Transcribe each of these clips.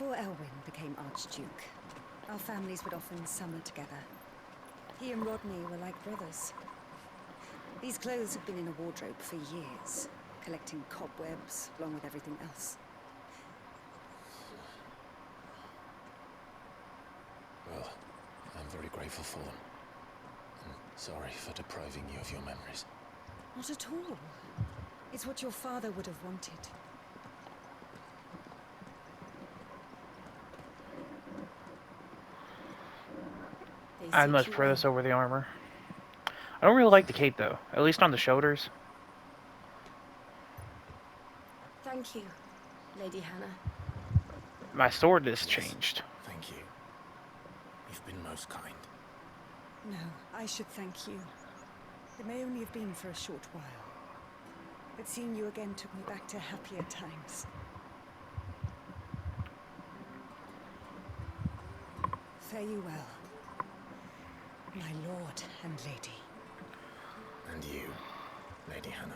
Before Elwyn became Archduke, our families would often summer together. He and Rodney were like brothers. These clothes have been in a wardrobe for years, collecting cobwebs along with everything else. Well, I'm very grateful for them. And sorry for depriving you of your memories. Not at all. It's what your father would have wanted. I'd much prefer this over the armor. I don't really like the cape though, at least on the shoulders. Thank you, Lady Hannah. My sword is changed. Thank you. You've been most kind. No, I should thank you. It may only have been for a short while, but seeing you again took me back to happier times. Fare you well, my lord and lady. And you, Lady Hannah.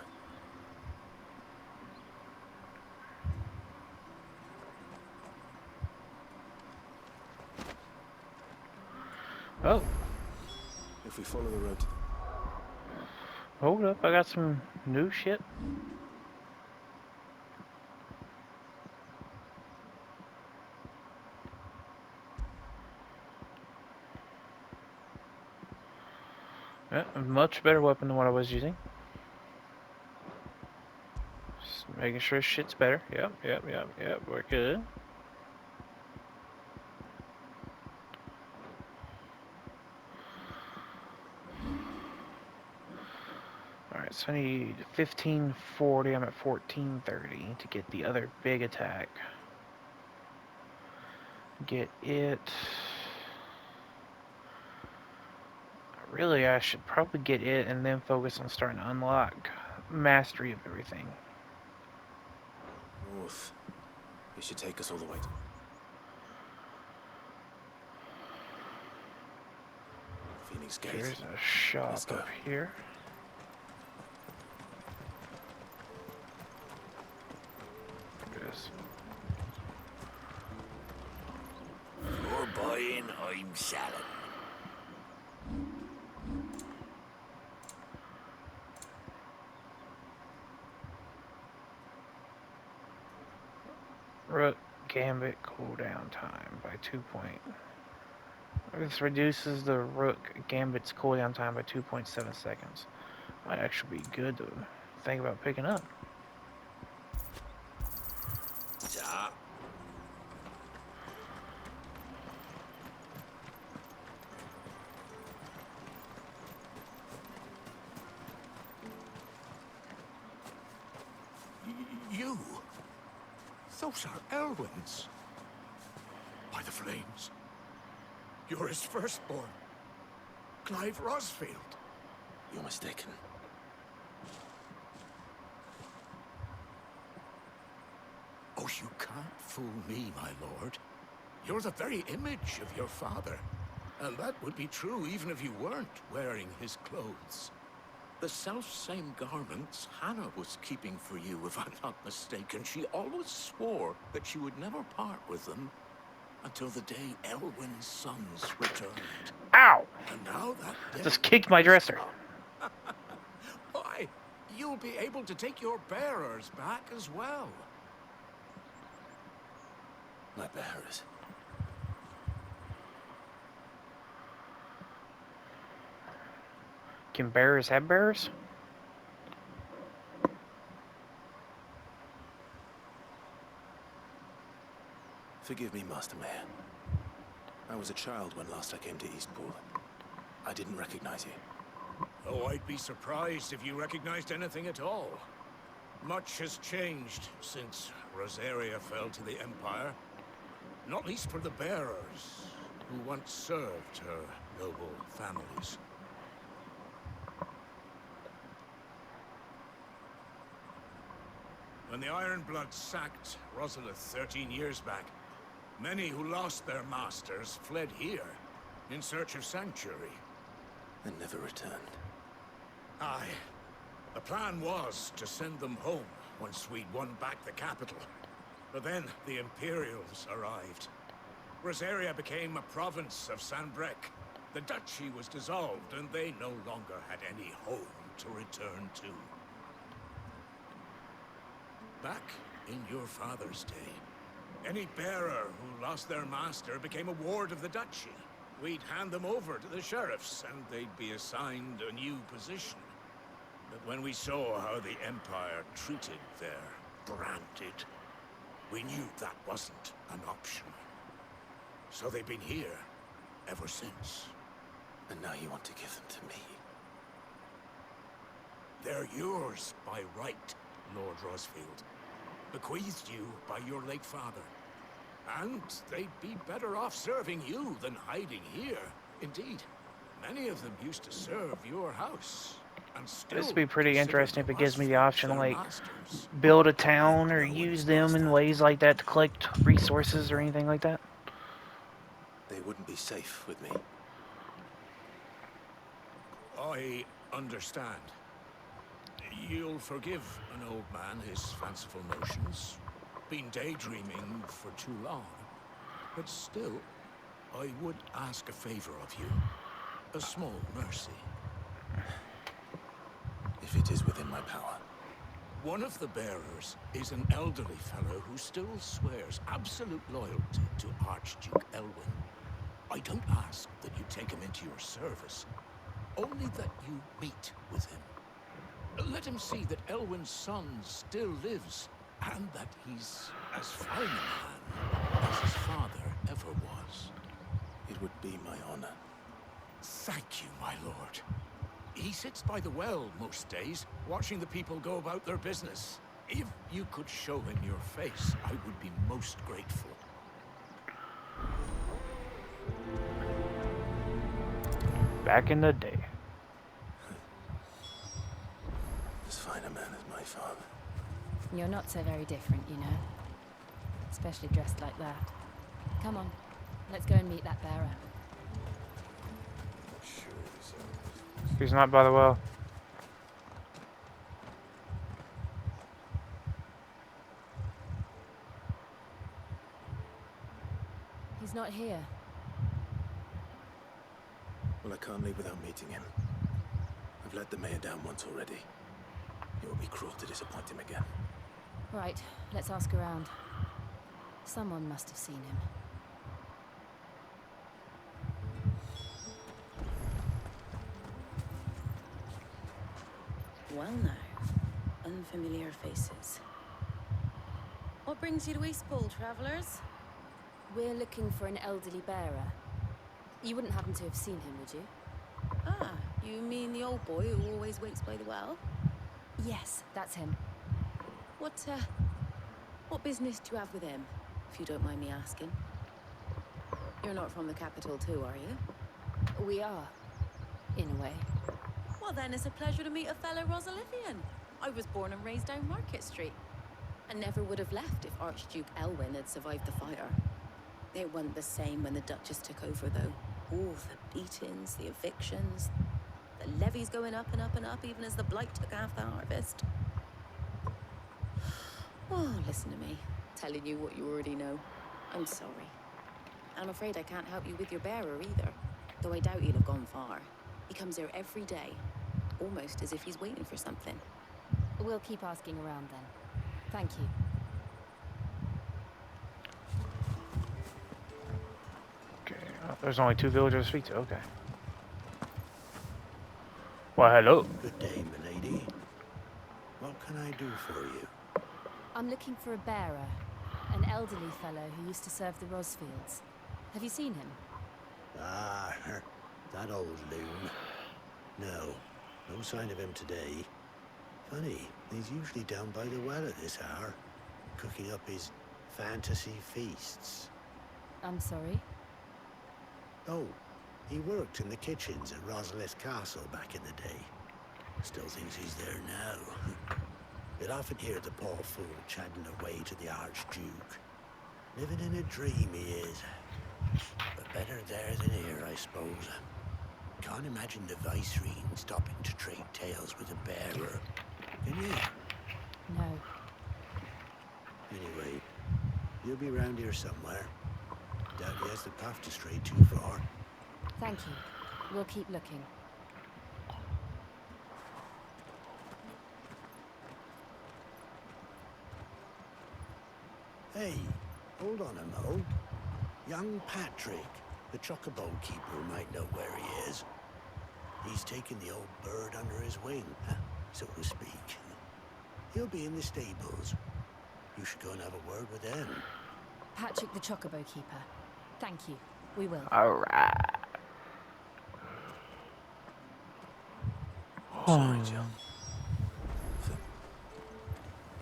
Oh. If we follow the road to Hold up, I got some new shit. Yeah, a much better weapon than what I was using. Just making sure shit's better. Yep, we're good. Alright, so I need 1540, I'm at 1430 to get the other big attack. Get it. Really, I should probably get it and then focus on starting to unlock mastery of everything. north. It should take us all the way to Phoenix Gate. There's a shop up here. Yes. You're buying, I'm selling. Rook Gambit cooldown time by 2 point. This reduces the Rook Gambit's cooldown time by 2.7 seconds. Might actually be good to think about picking up. Ja. You? Those are Elwyn's. By the flames. You're his firstborn. Clive Rosfield. You're mistaken. Oh, you can't fool me, my lord. You're the very image of your father. And that would be true even if you weren't wearing his clothes. The self-same garments Hannah was keeping for you, if I'm not mistaken. She always swore that she would never part with them until the day Elwyn's sons returned. Ow! And now that day Just kicked my dresser. Why, you'll be able to take your bearers back as well. My bearers. Can bearers have bearers? Forgive me, Master Mayor. I was a child when last I came to Eastpool. I didn't recognize you. Oh, I'd be surprised if you recognized anything at all. Much has changed since Rosaria fell to the Empire. Not least for the bearers, who once served her noble families. When the Ironbloods sacked Rosalith 13 years back, many who lost their masters fled here in search of sanctuary. And never returned. Aye. The plan was to send them home once we'd won back the capital. But then the Imperials arrived. Rosaria became a province of Sanbreque. The duchy was dissolved, and they no longer had any home to return to. Back in your father's day, any bearer who lost their master became a ward of the duchy. We'd hand them over to the sheriffs, and they'd be assigned a new position. But when we saw how the Empire treated their branded, we knew that wasn't an option. So they've been here ever since. And now you want to give them to me? They're yours by right, Lord Rosfield. Bequeathed you by your late father. And they'd be better off serving you than hiding here. Indeed, many of them used to serve your house. And still This would be pretty consider interesting if it gives me the Rosfields option to, their like, masters. build a town or No use one's them lost in that. ways like that to collect resources or anything like that. They wouldn't be safe with me. I understand. You'll forgive an old man his fanciful notions. Been daydreaming for too long. But still, I would ask a favor of you. A small mercy. If it is within my power. One of the bearers is an elderly fellow who still swears absolute loyalty to Archduke Elwyn. I don't ask that you take him into your service, only that you meet with him. Let him see that Elwyn's son still lives, and that he's as fine a man as his father ever was. It would be my honor. Thank you, my lord. He sits by the well most days, watching the people go about their business. If you could show him your face, I would be most grateful. Back in the day. As fine a man as my father. You're not so very different, you know. Especially dressed like that. Come on, let's go and meet that bearer. He's not by the well. He's not here. Well, I can't leave without meeting him. I've let the mayor down once already. It would be cruel to disappoint him again. Right, let's ask around. Someone must have seen him. Well now, unfamiliar faces. What brings you to Eastpool, travellers? We're looking for an elderly bearer. You wouldn't happen to have seen him, would you? Ah, you mean the old boy who always waits by the well? Yes, that's him. What business do you have with him, if you don't mind me asking? You're not from the capital too, are you? We are, in a way. Well then, it's a pleasure to meet a fellow Rosalifian. I was born and raised down Market Street. And never would have left if Archduke Elwyn had survived the fire. It wasn't the same when the Duchess took over, though. All the beatings, the evictions, the levies going up and up and up, even as the blight took half the harvest. Oh, listen to me, telling you what you already know. I'm sorry. I'm afraid I can't help you with your bearer either, though I doubt he'll have gone far. He comes here every day, almost as if he's waiting for something. We'll keep asking around then. Thank you. Okay, there's only 2 villagers to speak to. Okay. Well, hello. Good day, milady. What can I do for you? I'm looking for a bearer. An elderly fellow who used to serve the Rosfields. Have you seen him? Ah, that old loon. No sign of him today. Funny, he's usually down by the well at this hour, cooking up his fantasy feasts. I'm sorry? Oh, he worked in the kitchens at Rosalith Castle back in the day. Still thinks he's there now. You'll often hear the poor fool chatting away to the Archduke. Living in a dream he is. But better there than here, I suppose. Can't imagine the Viceroy stopping to trade tales with a bearer. Can you? No. Anyway, He'll be round here somewhere. Doubt he has the path to stray too far. Thank you. We'll keep looking. Hey, hold on a mo. Young Patrick, the chocobo keeper, might know where he is. He's taken the old bird under his wing, so to speak. He'll be in the stables. You should go and have a word with them. Patrick the Chocobo Keeper. Thank you. We will. Alright. I'm sorry, Jill. For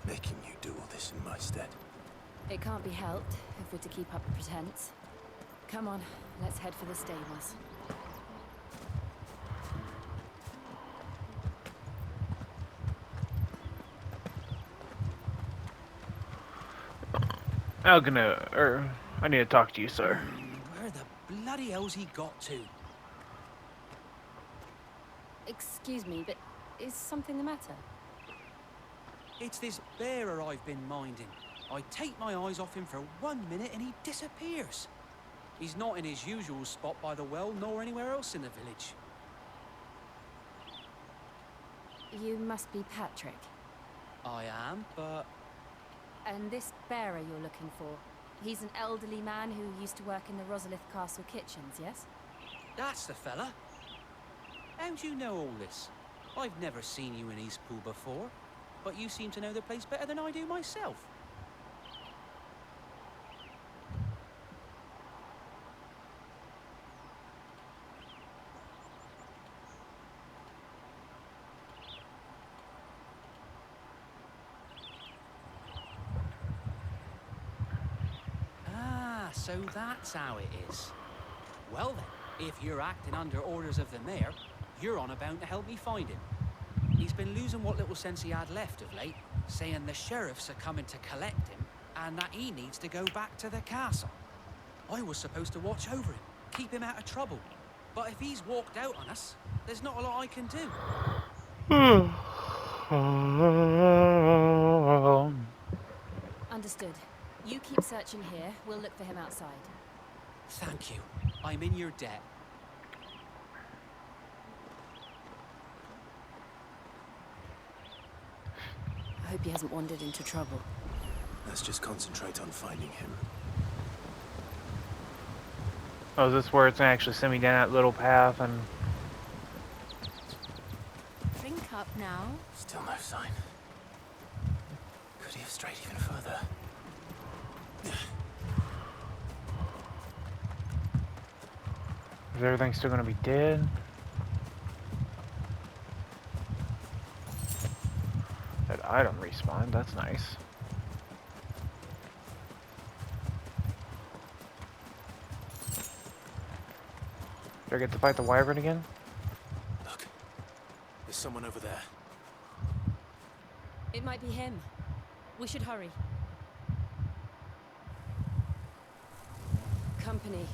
making you do all this in my stead. It can't be helped if we're to keep up the pretense. Come on, let's head for the stables. I need to talk to you, sir. Where the bloody hell's he got to? Excuse me, but is something the matter? It's this bearer I've been minding. I take my eyes off him for 1 minute and he disappears. He's not in his usual spot by the well, nor anywhere else in the village. You must be Patrick. I am, but... And this bearer you're looking for, he's an elderly man who used to work in the Rosalith Castle kitchens, yes? That's the fella. How'd you know all this? I've never seen you in Eastpool before, but you seem to know the place better than I do myself. So that's how it is. Well then, if you're acting under orders of the mayor, you're on about to help me find him. He's been losing what little sense he had left of late, saying the sheriffs are coming to collect him, and that he needs to go back to the castle. I was supposed to watch over him, keep him out of trouble. But if he's walked out on us, there's not a lot I can do. Understood. You keep searching here, we'll look for him outside. Thank you. I'm in your debt. I hope he hasn't wandered into trouble. Let's just concentrate on finding him. Oh, is this where it's gonna actually send me down that little path and... Drink up now. Still no sign. Could he have strayed even further? Is everything still gonna be dead? That item respawned, that's nice. Do I get to fight the wyvern again? Look, there's someone over there. It might be him. We should hurry. Company.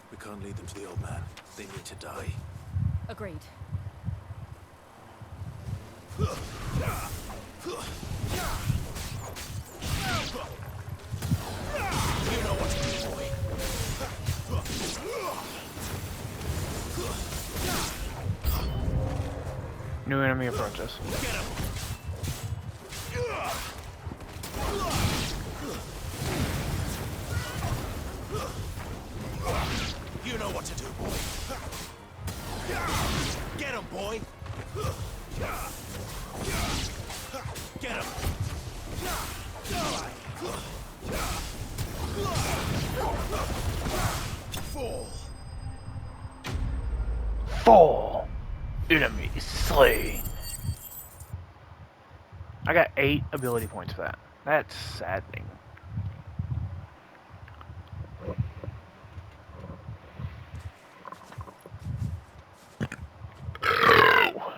We can't lead them to the old man. They need to die. Agreed. You know what to do, boy. New enemy approaches. Get him. You know what to do, boy. Get him, boy. Get him. Fall. Fall! Enemy slain. I got 8 ability points for that. That's saddening.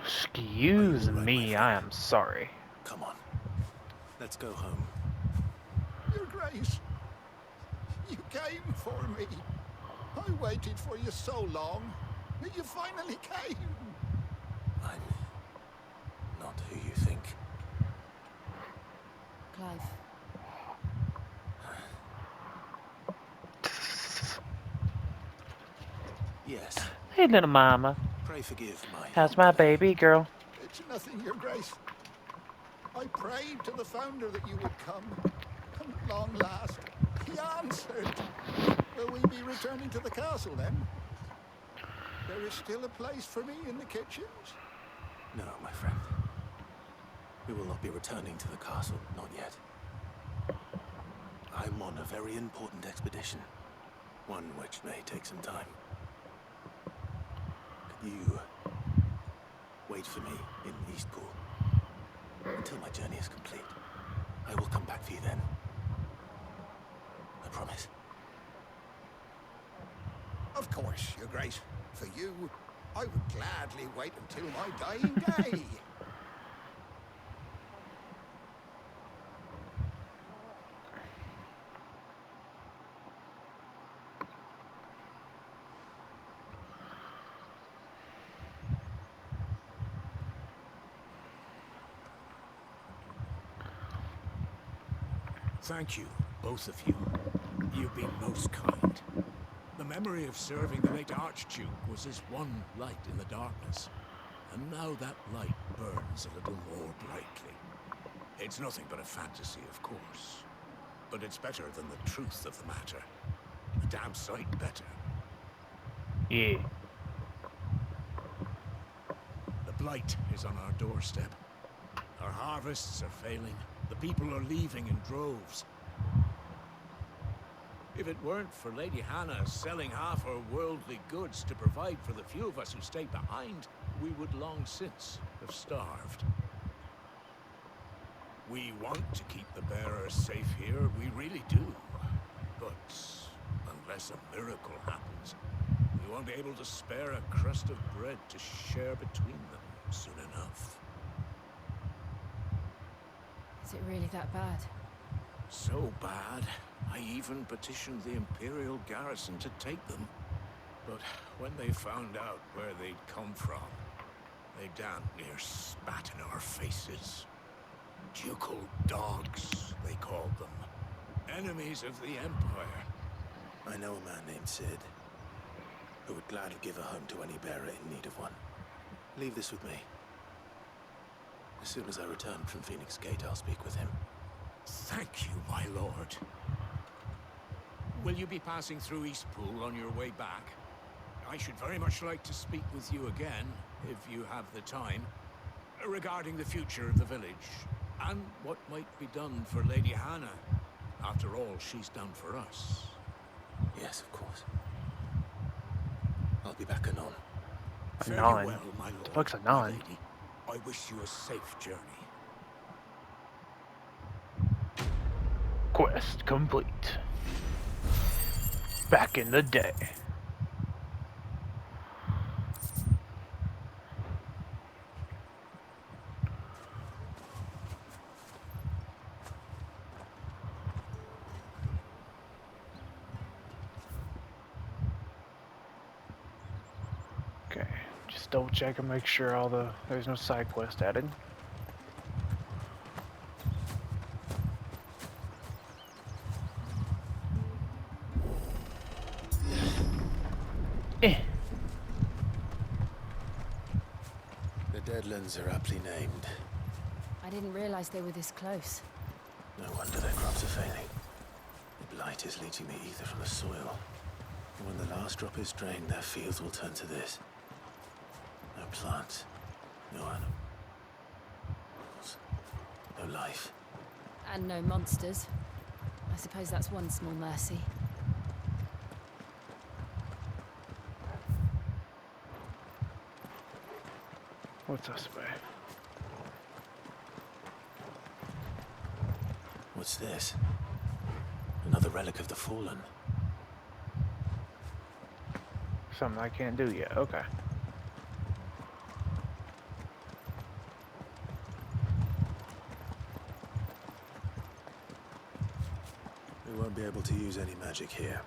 Excuse me, I am sorry. Come on. Let's go home. Your Grace, you came for me. I waited for you so long, but you finally came. I'm not who you think. Clive. Yes. Hey, little mama. Pray forgive my... How's my baby girl? It's nothing, Your Grace. I prayed to the Founder that you would come. And at long last, he answered. Will we be returning to the castle, then? There is still a place for me in the kitchens? No, my friend. We will not be returning to the castle, not yet. I'm on a very important expedition. One which may take some time. Could you wait for me in Eastpool until my journey is complete? I will come back for you then. I promise. Of course, Your Grace. For you, I would gladly wait until my dying day. Thank you, both of you. You've been most kind. The memory of serving the late Archduke was as one light in the darkness. And now that light burns a little more brightly. It's nothing but a fantasy, of course. But it's better than the truth of the matter. A damn sight better. Yeah. The blight is on our doorstep. Our harvests are failing. The people are leaving in droves. If it weren't for Lady Hannah selling half her worldly goods to provide for the few of us who stayed behind, we would long since have starved. We want to keep the bearers safe here, we really do. But unless a miracle happens, we won't be able to spare a crust of bread to share between them soon enough. Is it really that bad? So bad, I even petitioned the Imperial garrison to take them. But when they found out where they'd come from, they damn near spat in our faces. Ducal dogs, they called them. Enemies of the Empire. I know a man named Sid, who would gladly give a home to any bearer in need of one. Leave this with me. As soon as I return from Phoenix Gate, I'll speak with him. Thank you, my lord. Will you be passing through Eastpool on your way back? I should very much like to speak with you again, if you have the time, regarding the future of the village, and what might be done for Lady Hannah. After all she's done for us. Yes, of course. I'll be back anon. Anon? Farewell, my lord. The fuck's my anon? lady. I wish you a safe journey. Quest complete. Back in the day. Okay, just double check and make sure there's no side quest added. The Deadlands are aptly named. I didn't realize they were this close. No wonder their crops are failing. The blight is leaching the ether from the soil. And when the last drop is drained, their fields will turn to this. No plants, no animals, no life. And no monsters. I suppose that's one small mercy. What's this way? What's this? Another relic of the Fallen. Something I can't do yet. Okay. We won't be able to use any magic here.